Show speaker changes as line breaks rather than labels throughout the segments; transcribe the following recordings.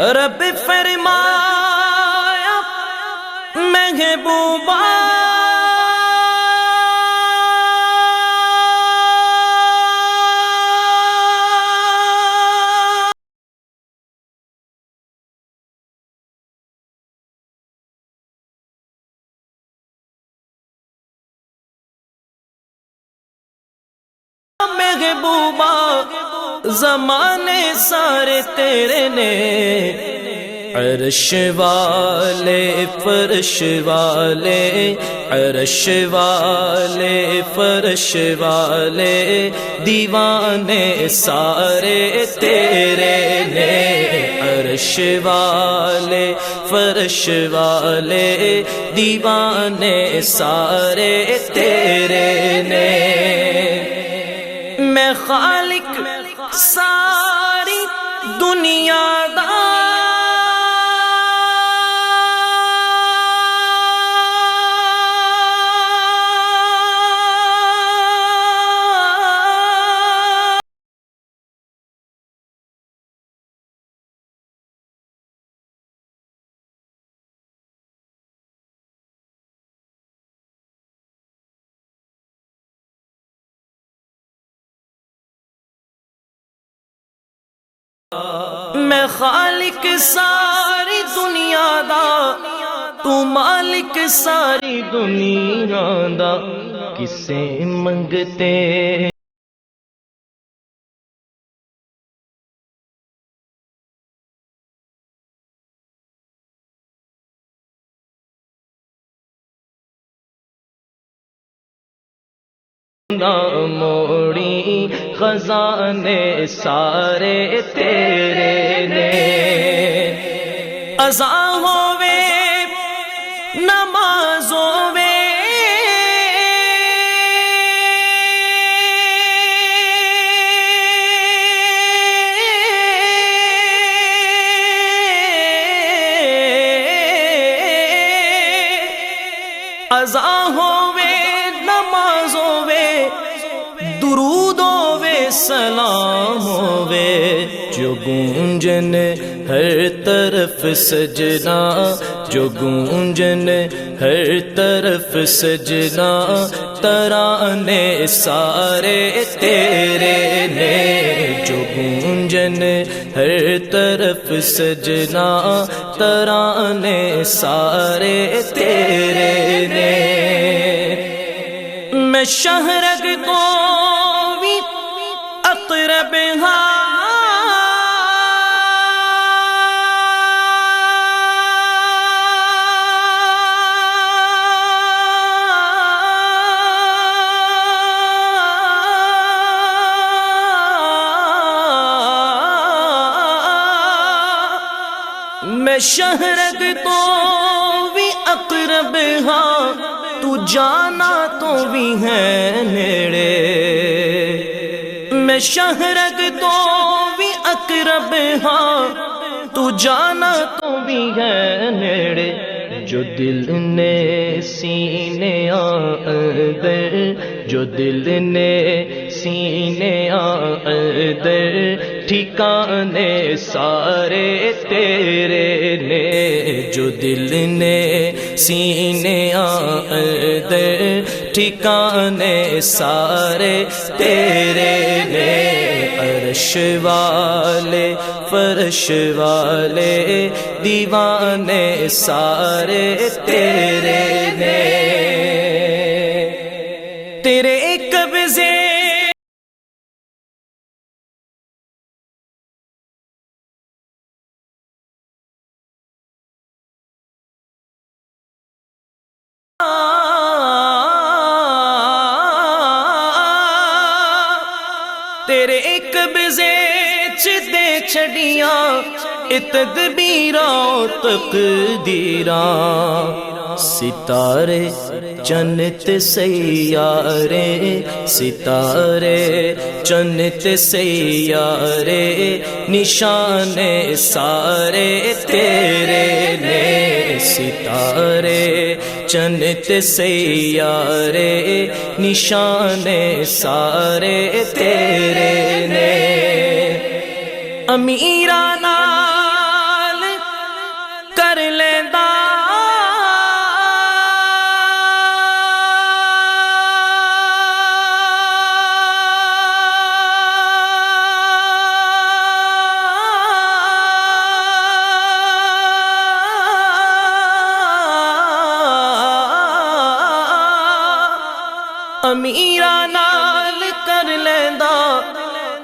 رب فرمایا محبوبہ محبوبہ زمانے سارے تیرے نے، عرش والے فرش والے، عرش والے فرش والے، دیوانے سارے تیرے نے، عرش والے فرش والے، دیوانے سارے تیرے نے۔ میں خالق ساری دنیا دا میں خالق ساری دنیا دا، تو مالک ساری دنیا دا، کسے منگتے نہ موڑی، خزانے سارے تیرے نے۔ اذان ہووے نماز ہووے، اذان ہووے نماز ہووے، درود ہووے سلام ہووے، جو گونجن ہر طرف سجنا، جو گونجن ہر طرف سجنا، ترانے سارے تیرے نے، جو گونجن ہر طرف سجنا، ترانے سارے تیرے نے۔ میں شہرگ کو بھی اقرب ہاں، میں شہرگ تو بھی اقرب ہاں، تو جانا تو بھی ہے نیڑے۔ میں شہرگ تو بھی اقرب ہاں، تو جانا تو بھی ہے نیڑے، جو دل نے سینے اندر، جو دل نے سینے اندر، ٹھکانے سارے تیرے نے، جو دل نے سینے اندر، ٹھکانے سارے تیرے نے۔ عرش والے فرش والے، دیوانے سارے تیرے نے۔ تیرے قبضے تیرے قبضے چ دے چھڑیاں، تدبیراں تقدیراں، ستارے جنت سیارے، ستارے جنت سیارے، نشانے سارے تیرے نے، ستارے جنت سیارے، نشانے سارے تیرے نے۔ امیراں نال امیراں نال کر لیندا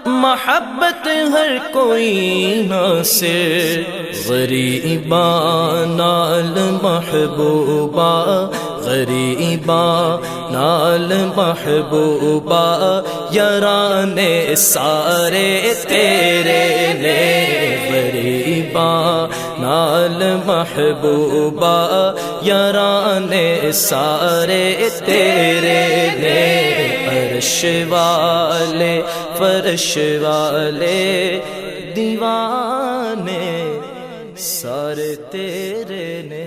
محبت ہر کوئی ناصر، غریباں نال محبوبہ، غریباں نال محبوبہ، یارانے سارے تیرے نے، غریباں نال محبوبہ، یارانے سارے تیرے نے، عرش والے فرش والے دیوانے سارے تیرے نے۔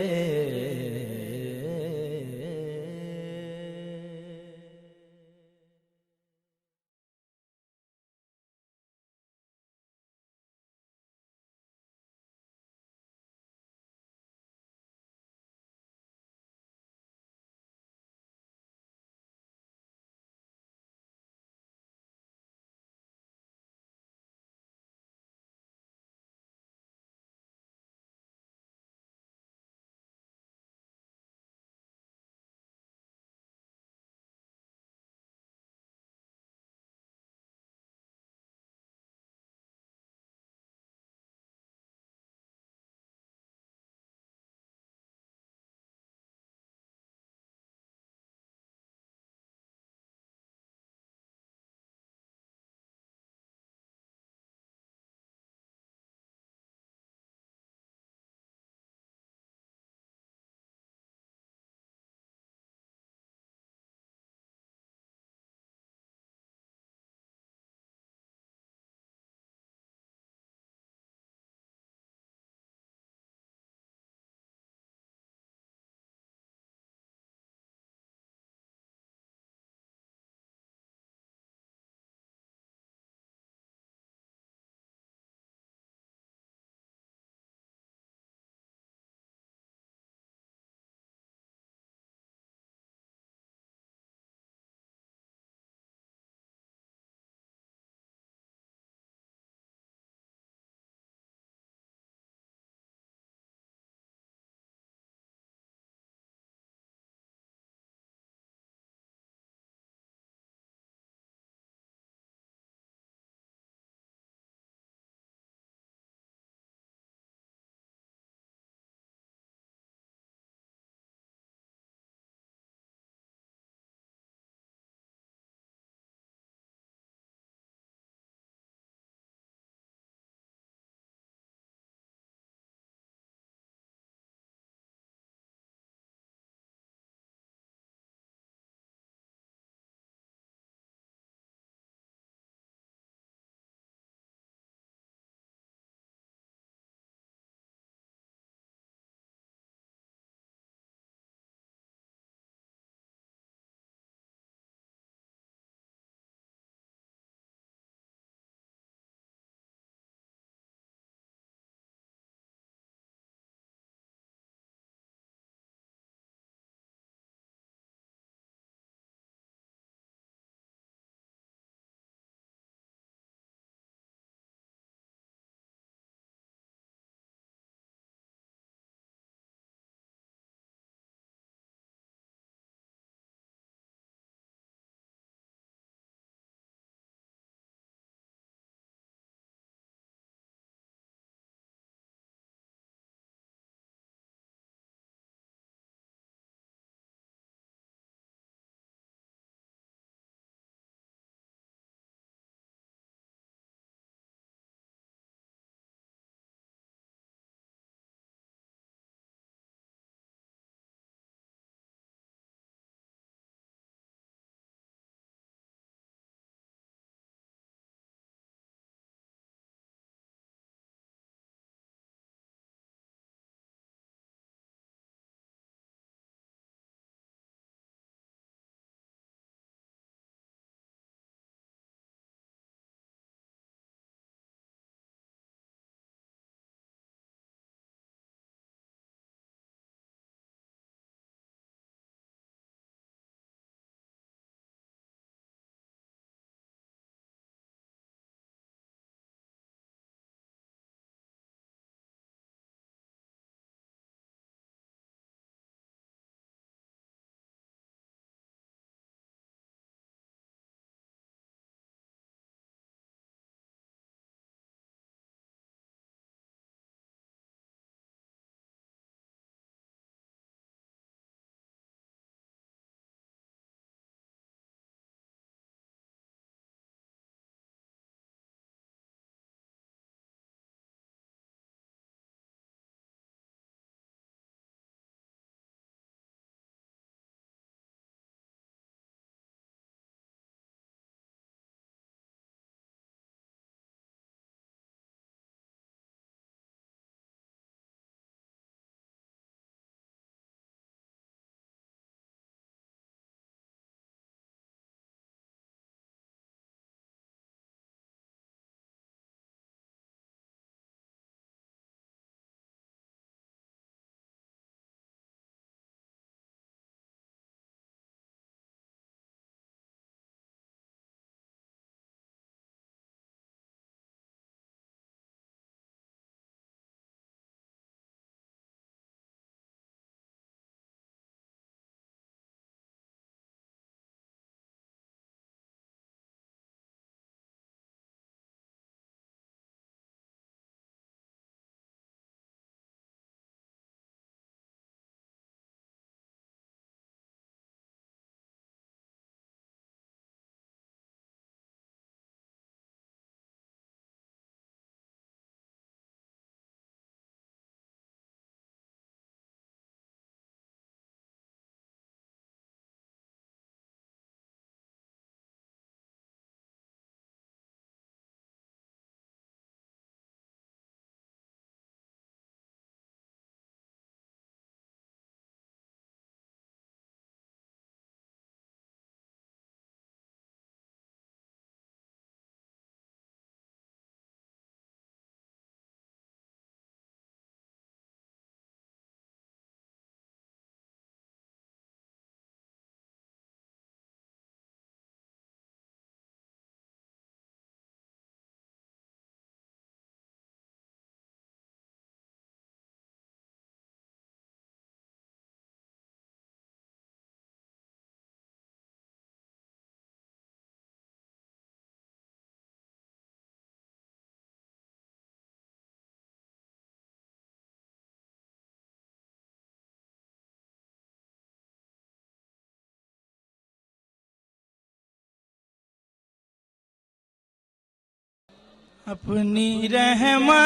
اپنی رحمت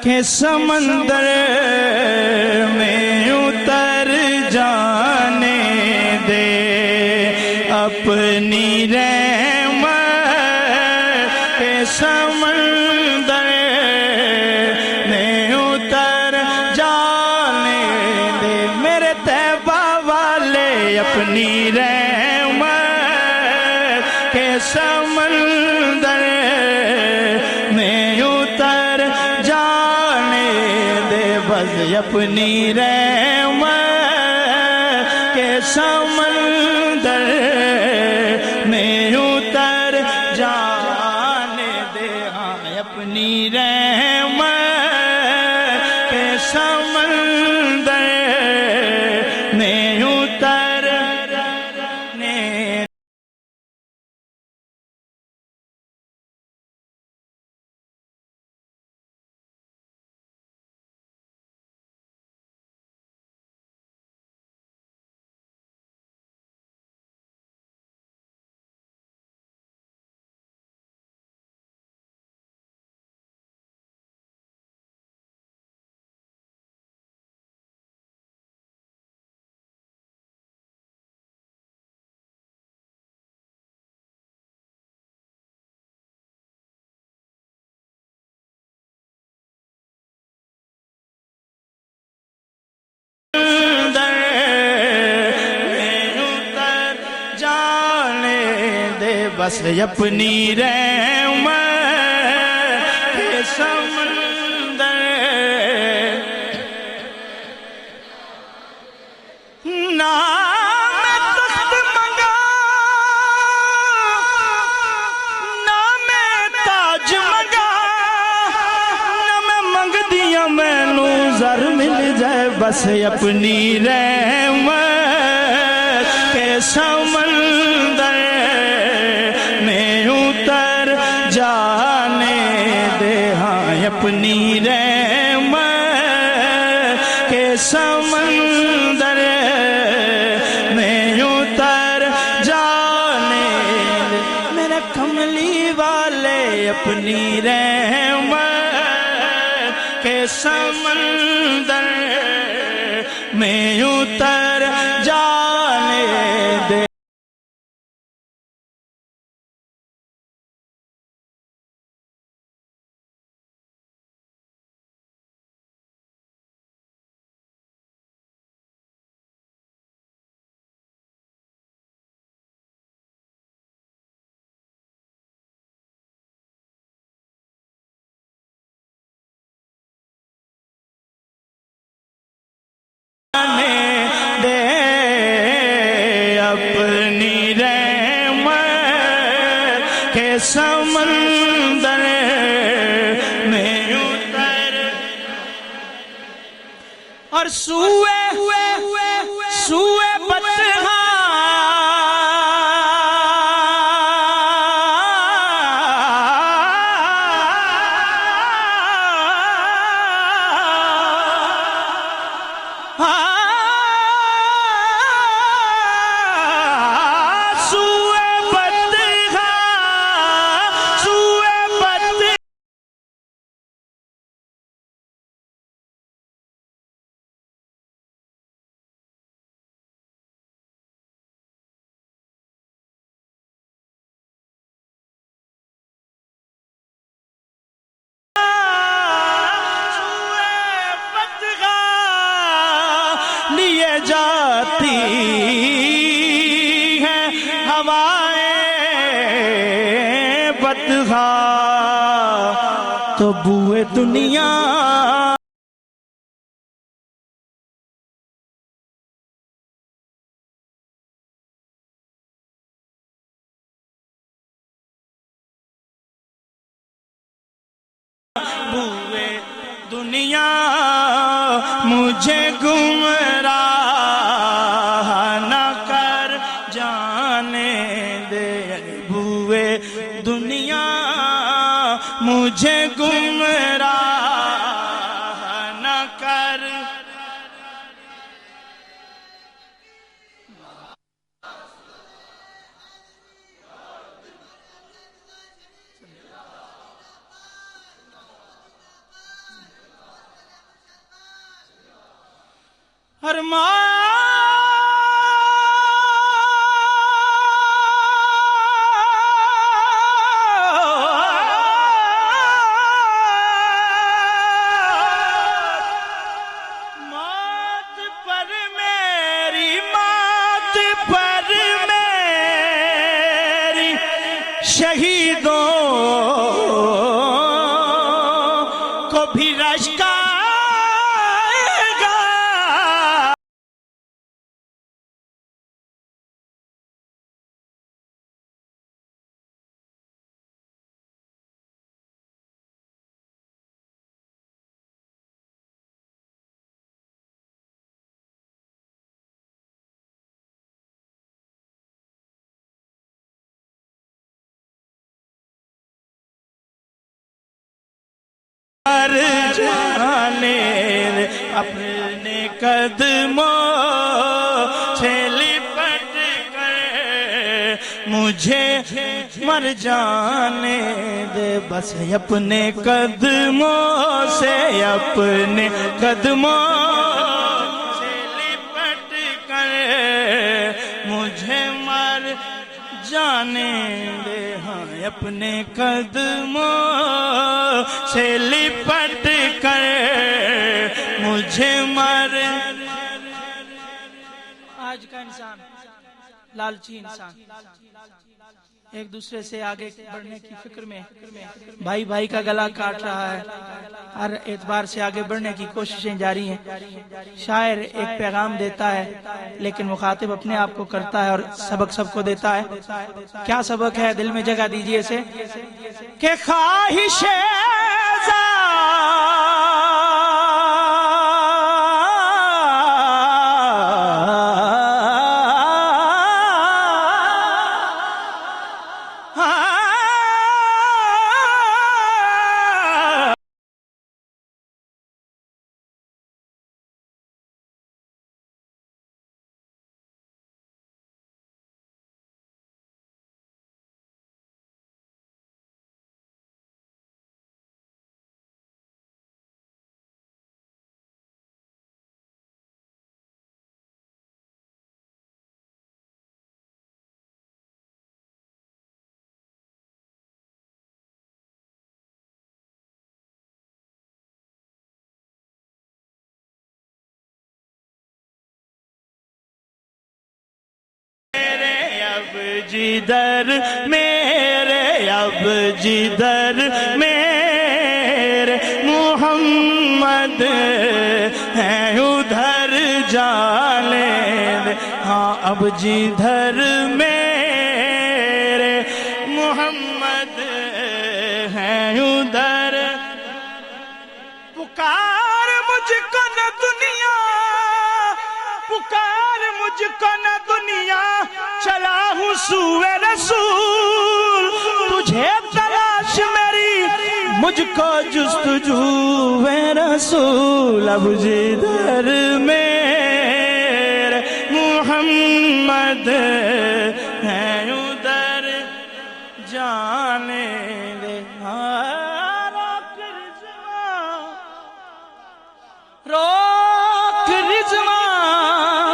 کے سمندر میں اتر جانے دے، اپنی رحمت کے سمندر میں اتر جانے دے، میرے طیبہ والے اپنی رحمت کے سمندر میں اتر جانے دے، بس اپنی رحمت کے سمندر میں اتر جانے دے، ہاں اپنی رحمت کے سمندر میں اتر جانے دے۔ بس اپنی رحمت کے سمندر نہ میں تخت منگا نہ میں تاج منگا نہ میں منگ دیا مینوں زر مل جائے، بس اپنی رحمت کے سمندر میں اتر جانے دے، ہاں اپنی رحمت کے سمندر میں اتر جانے دے، میرے کملی والے اپنی رحمت کے سمندر میں اتر جانے دے۔ اپنی رحمت کے سمندر میں اتر اور سوئے بطحاں لیے جاتی ہیں ہوائیں بدخواہ تو بوئے دنیا بوئے دنیا مجھے گمراہ نہ کر جانے دے، بوئے دنیا مجھے گمراہ نہ کر مات پر میری، مات پر میری شہیدوں کو بھی رشک آئے گا۔ مر جانے دے اپنے قدموں سے لپٹ کر، مجھے مر جانے دے بس اپنے قدموں سے، اپنے قدموں سے لپٹ کر مجھے مر جانے دے، ہاں اپنے قدموں سے لپٹ کر مجھے مر۔
آج کا انسان لالچی انسان، ایک دوسرے سے آگے بڑھنے کی فکر میں بھائی بھائی کا گلا کاٹ رہا ہے، ہر اعتبار سے آگے بڑھنے کی کوششیں جاری ہیں۔ شاعر ایک پیغام دیتا ہے لیکن مخاطب اپنے آپ کو کرتا ہے اور سبق سب کو دیتا ہے۔ کیا سبق ہے؟ دل میں جگہ دیجئے اسے
کہ خواہش جدھر میرے، اب جدھر میرے محمد ہیں ادھر جانے دے، ہاں اب جدھر میرے محمد ہیں ادھر۔ پکار مجھ کو نہ دنیا، پکار مجھ کو نہ دنیا، چلا ہوں سوئے رسول، تجھے تلاش میری، مجھ کو جستجو رسول۔ اب جدھر میرے محمد ہیں ادھر جانے دے، روک رضوان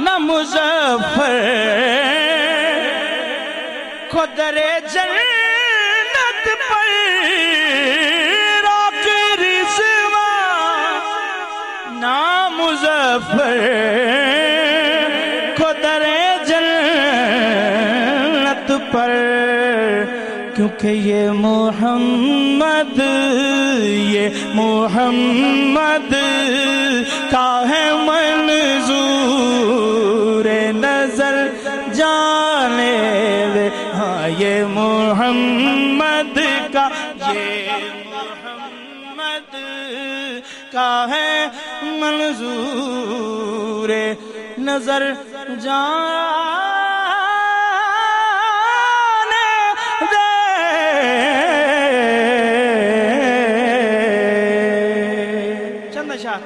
نہ مظفر کو درے جنت پر، روک رضوان نہ مظفر کو درے جنت پر، کیونکہ یہ محمد کا ہے منظور نظر جانے دے، ہاں یہ محمد کا ہے منظور نظر جانے دے۔ چند اشعار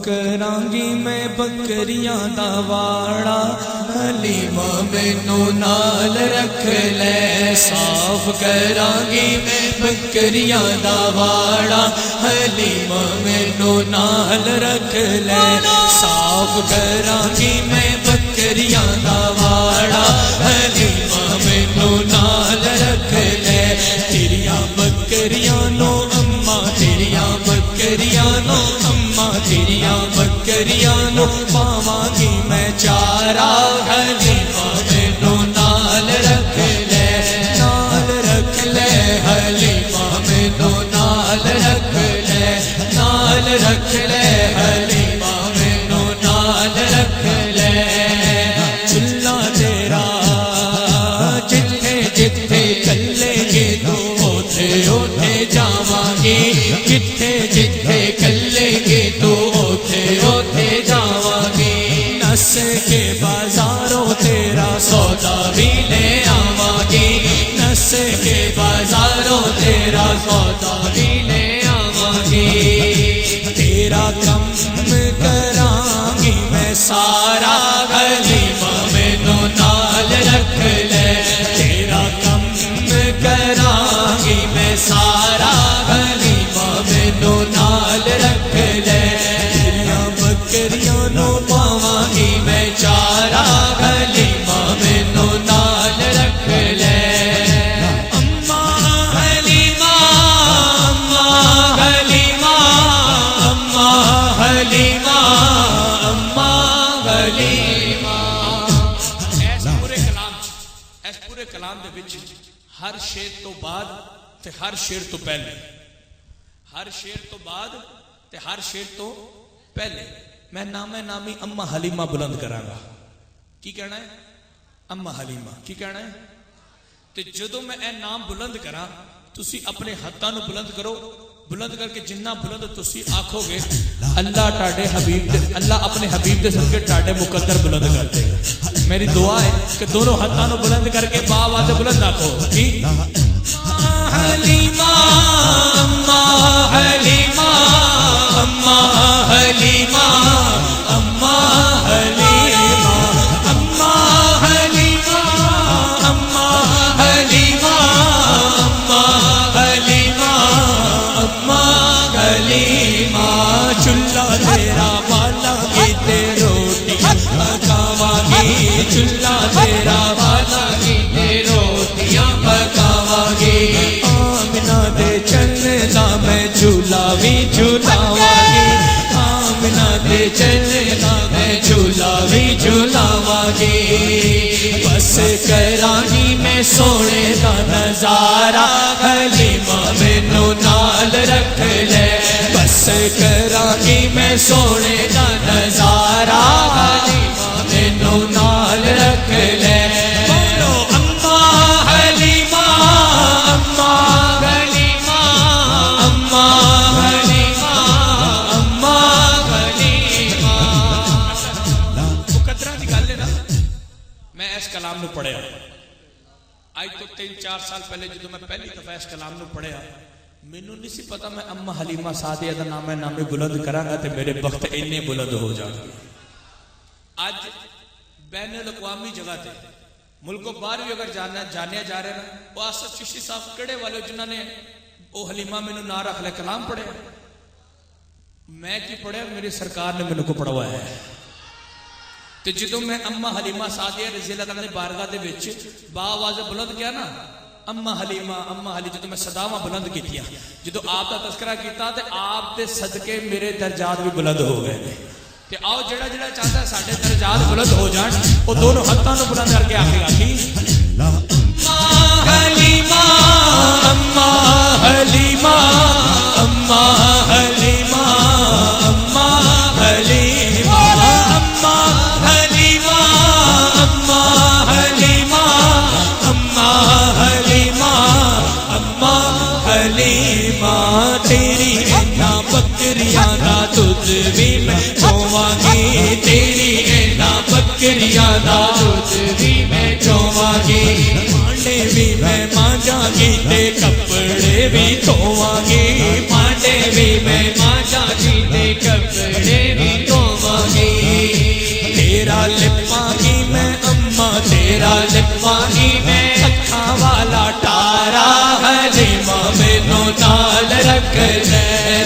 کرانگی میں بکریاں دا واڑا حلیمہ مینوں نال رکھ لے صاف کرانگی میں بکریاں دا واڑا حلیمہ مینوں نال رکھ لے صاف کرانگی میں بکریاں دا واڑا حلیمہ مینوں نال رکھ لے تیریاں بکریاں نو اماں تیریاں بکریاں نو اماں تیریاں بکریاں نو پاواں گی میں چارہ حلیمہ مینوں نال رکھ لے حلیمہ مینوں نال رکھ لے حلیمہ مینوں نال رکھ لے چلہ تیرا جتھے جتھے چلے گے تو اوتھے اوتھے جاواں گے جتھے جتھے چلے گے تو اوتھے اوتھے جاواں گے نس کے بازاروں تیرا سودا بھی لے آواں گے نس کے بازاروں تیرا سودا بھی لے آواں گے تیرا کم کراں گی میں سارا حلیمہ مینوں نال رکھ لے تیرا کم کراں گی میں سارا حلیمہ مینوں نال رکھ لے تیریاں بکریاں نو پاواں گی میں چارہ حلیمہ مینوں نال رکھ لے اماں حلیمہ اماں حلیمہ اماں حلیمہ اماں حلیمہ اس پورے کلام دے وچ ہر شعر تو بعد تے ہر شعر تو پہلے ہر شعر تو بعد تے ہر شعر تو پہلے میں نام نامی اماں حلیمہ بلند کراں گا کی کہنا ہے اماں حلیمہ کی کہنا ہے تے جدوں میں اے نام بلند کراں تسی اپنے ہاتھاں نو بلند کرو بلند کر کے جنہ بلند تسی آکھو گے اللہ ٹاڈے حبیب دے اللہ اپنے حبیب دے صدقے ٹاڈے مقدر بلند کر دے گا میری دعا ہے کہ دونوں ہاتھاں نو بلند کر کے باواز بلند آکھو کی حلیمہ اماں حلیمہ اماں حلیمہ اماں حلیمہ اماں حلیمہ اماں حلیمہ اماں حلیمہ اماں حلیمہ چلہ تیرا والا گیتے روٹی پکاواں گی چلہ تیرا والا گیتے روٹیاں پکاواں گی آمنہ دے چلنے دا میں جھولا بھی جھولاواں گی آمنہ دے چلنے دا میں جھولا بھی جھولاواں گی بس کراں گی میں سونے دا نظارہ حلیمہ مینوں نال رکھ لے بس کراں گی میں سونے دا نظارہ حلیمہ مینوں نال رکھ لے بولو اماں حلیمہ اماں حلیمہ اماں حلیمہ اماں حلیمہ مقدرہ دی گل ہے نا میں اس کلام نو پڑھیا آج تو 3-4 سال پہلے جدو میں پہلی دفعہ اس کلام نو پڑھیا مینوں نہیں سی پتا میں اماں حلیمہ سعدیہ دا نام نامی بلند کراں گا تے میرے وقت اتنے بلند ہو جان گے اج بین الاقوامی جگہ تے ملکوں باہر بھی اگر جانیا جا رہے ہیں وہ آصف چشتی صاحب کڑے والے جنہوں نے وہ حلیمہ مینوں نہ رکھ لے کلام پڑھے میں کی پڑھے میری سرکار نے مینوں کو پڑھوایا ہے تے جدوں میں اماں حلیمہ سعدیہ رضی اللہ عنہا دی بارگاہ دے وچ با آواز بلند کیا نا اماں حلیمہ جدوں میں صداواں بلند کیتیاں جدوں آپ دا تذکرہ کیتا تے آپ دے صدقے میرے درجات بھی بلند ہو گئے کہ آؤ جڑا جڑا چاہتا ہے ساڈے درجات بلند ہو جان وہ دونوں ہاتھاں نو بلند کر کے آکھے گا کی اماں حلیمہ اماں حلیمہ اماں حلیمہ اماں حلیمہ اماں حلیمہ اماں حلیمہ اماں حلیمہ اماں حلیمہ تیری اینا بکریاں دا دودھ بھی میں چواں گی تیری اینا بکریاں دا دودھ بھی میں چواں گی پانڈے بھی میں مانجاں گی تے کپڑے بھی دھواں گی پانڈے بھی میں مانجاں گی تے کپڑے بھی لپاں کی میں اماں تیرا لپاں کی میں اکھاں والا ٹارا حلیمہ مینوں نال رکھ لے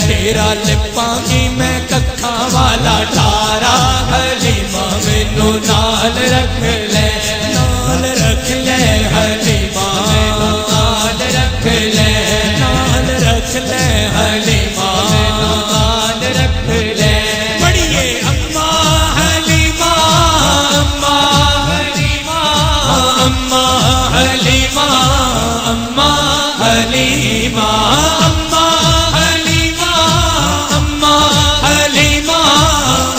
تیرا لپاں کی میں ککھاں والا ٹارا حلیمہ مینوں نال رکھ لے نال رکھ لے حلیمہ مینوں نال رکھ لے نال رکھ لے حلیمہ مینوں نال رکھ لے پڑھیے اماں حلیمہ اماں حلیمہ اماں حلیمہ اماں حلیمہ اماں حلیمہ اماں حلیمہ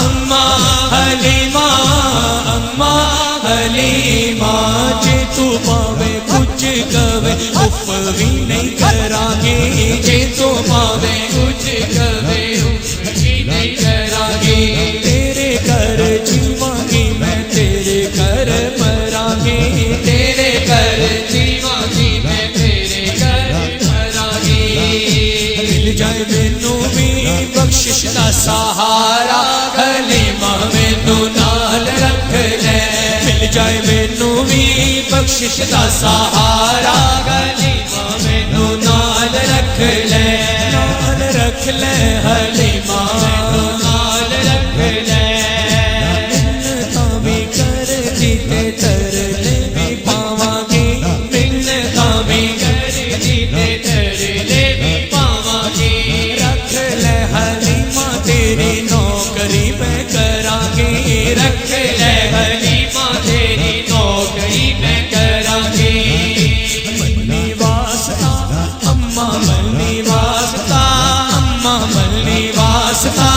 اماں حلیمہ اماں حلیمہ جے تو پاوے کچھ کہے اف بھی نہیں کراں گے جے تو پاوے کچھ کہے اف بھی نہیں کراں گے تیرے گھر جیواں گی میں تیرے گھر مراں گے تیرے گھر جیواں گی میں تیرے گھر مراں گے مل جائے مینوں بھی بخشش دا سہارا حلیمہ مینوں نال رکھ لے مل جائے مینوں بھی بخشش دا سہارا حلیمہ مینوں نال رکھ لے نال رکھ لے حلیمہ مینوں نال رکھ لے منتاں بھی کر دیتے ترلے بھی پاواں گے منتاں بھی کر دیتے ترلے بھی پاواں گے رکھ لے حلیمہ تیری نوکری میں کراں گے رکھ لے حلیمہ تیری نوکری میں کراں گے منی واسطہ اماں منی واسطہ اماں منی واسطہ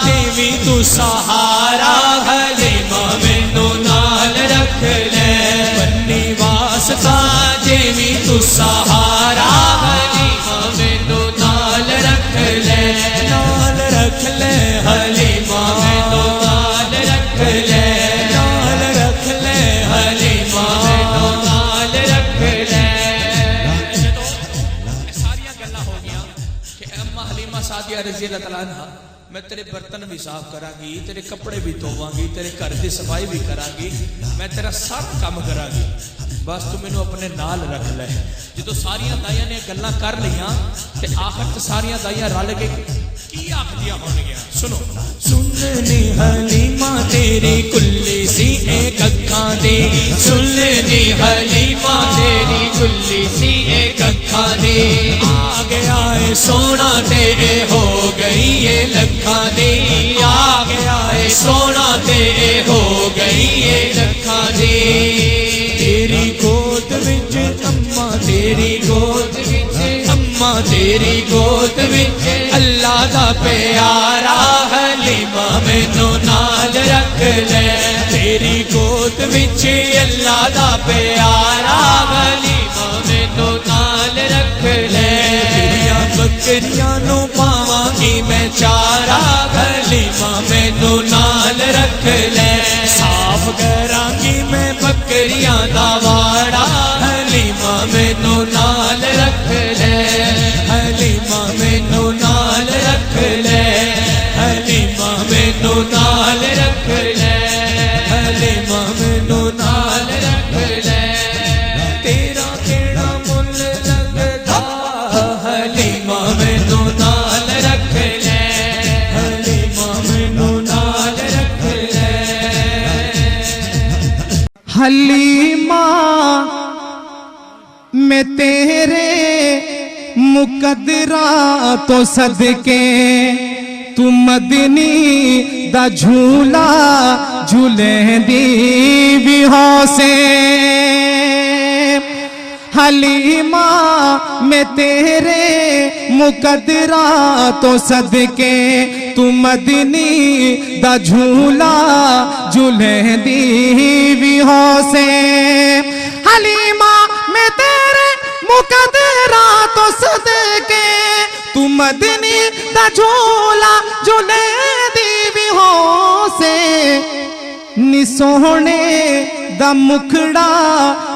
دیوی تو سہارا حلیمہ مینوں نال رکھ لے منی واسطہ دیوی تو سہارا حلیمہ مینوں نال رکھ لے نال رکھ لے حلیمہ مینوں نال رکھ لے نال رکھ لے حلیمہ مینوں نال رکھ لے ساریاں گلاں ہو گیاں کہ اماں حلیمہ سعدیہ رضی اللہ تعالیٰ عنہ میں تیرے برتن بھی صاف کراں گی تیرے کپڑے بھی دھوواں گی تیرے گھر دی صفائی بھی کراں گی میں تیرا سب کام کراں گی بس تو مینوں اپنے نال رکھ لے جدو ساریاں دائیاں نے گلاں کر لیاں تے آخر تے ساریاں دائیاں رل کے کی آخدیاں ہون گیاں سنو سننی حلیمہ تیری کلی سی ایک اکھاں دی سننی حلیمہ تیری کلی سی ایک اکھاں دی آ گیا ہے سونا تے ہو گئی ہے لکھاں دی آ گیا ہے سونا تے ہو گئی ہے لکھاں دی تیری گود وچ اماں تیری گود وچ اماں تیری گود وچ اللہ دا پیارا حلیمہ مینوں نال رکھ لے تیری گود وچ اللہ دا پیارا حلیمہ مینوں نال رکھ لے تیریاں بکریاں نو پاواں گی میں چارا حلیمہ مینوں نال رکھ لے صاف کراں گی میں بکریاں دا واڑا حلیمہ مینوں نال رکھ لے حلیمہ مینوں نال رکھ لے حلیمہ مینوں نال رکھ لے حلیمہ مینوں نال رکھ لے تیرا کیڑا مل لگدا حلیمہ مینوں نال رکھ لے حلیمہ مینوں نال رکھ لے
حلیمہ میں تیرے مقدرہ تو صدقے تو مدنی دا جھولا جھولیں دی بھی ہو سے حلیمہ میں تیرے مقدرہ تو صدقے تو مدنی دا جھولا جھولیں دی بھی ہو سے حلیمہ میں تیرے مقدرہ تو صدقے تو مدنی دا جھولا جھولیں دی بھی ہو سے نی سونے دا مکھڑا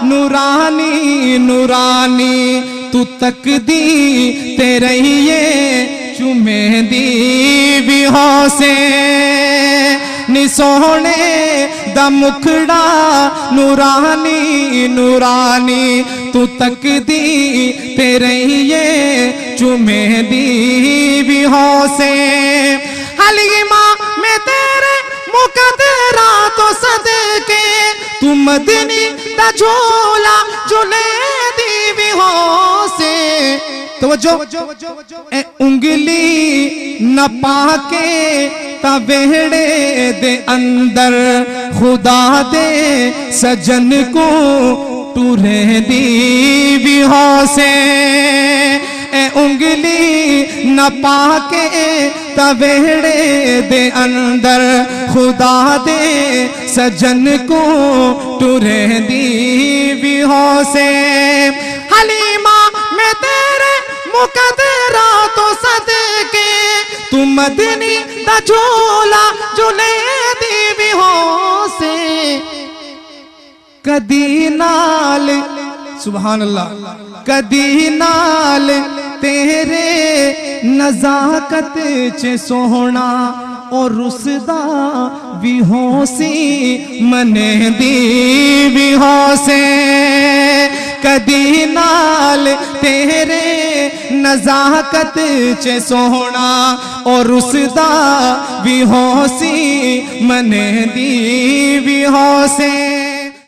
نورانی نورانی تو تک دی تے رہیے چومیں دی بھی ہو سے
ਨੀ ਸੋਹਣੇ ਦਾ ਮੁਖੜਾ ਨੂਰਾਨੀ ਨੂਰਾਨੀ ਤੂੰ ਤੱਕਦੀ ਤੇ ਰਹੀਏ ਚੁਮੇ ਦੀ ਵੀ ਹੋਸੇ ਹਲੀਮਾ ਮੈਂ ਤੇਰੇ ਮੁਕੱਦਰਾ ਤੋਂ ਸਦਕੇ ਤੂੰ ਮਦਨੀ ਦਾ ਝੋਲਾ ਝੁਲੇ ਦੀ ਵੀ ਹੋਸੇ توجہ اے انگلی نہ پاکے تا وہڑے دے اندر خدا دے سجن کو ٹورے دی بھی ہوسے اے انگلی نہ پاکے تا وہڑے دے اندر خدا دے سجن کو ٹورے دی بھی ہوسے حلیمہ میں تیرے مقدرہ تو صدقے تو مدنی دا جھولا جھولے دی بھی ہو سے کدی نال سبحان اللہ کدی نال تیرے نزاکت چے سونا اور رسدہ بھی ہو سی منے دی بھی ہو سے کدی نال تیرے نزاکت چے سونا اور رسدہ بھی ہو سی منے دی بھی ہو سے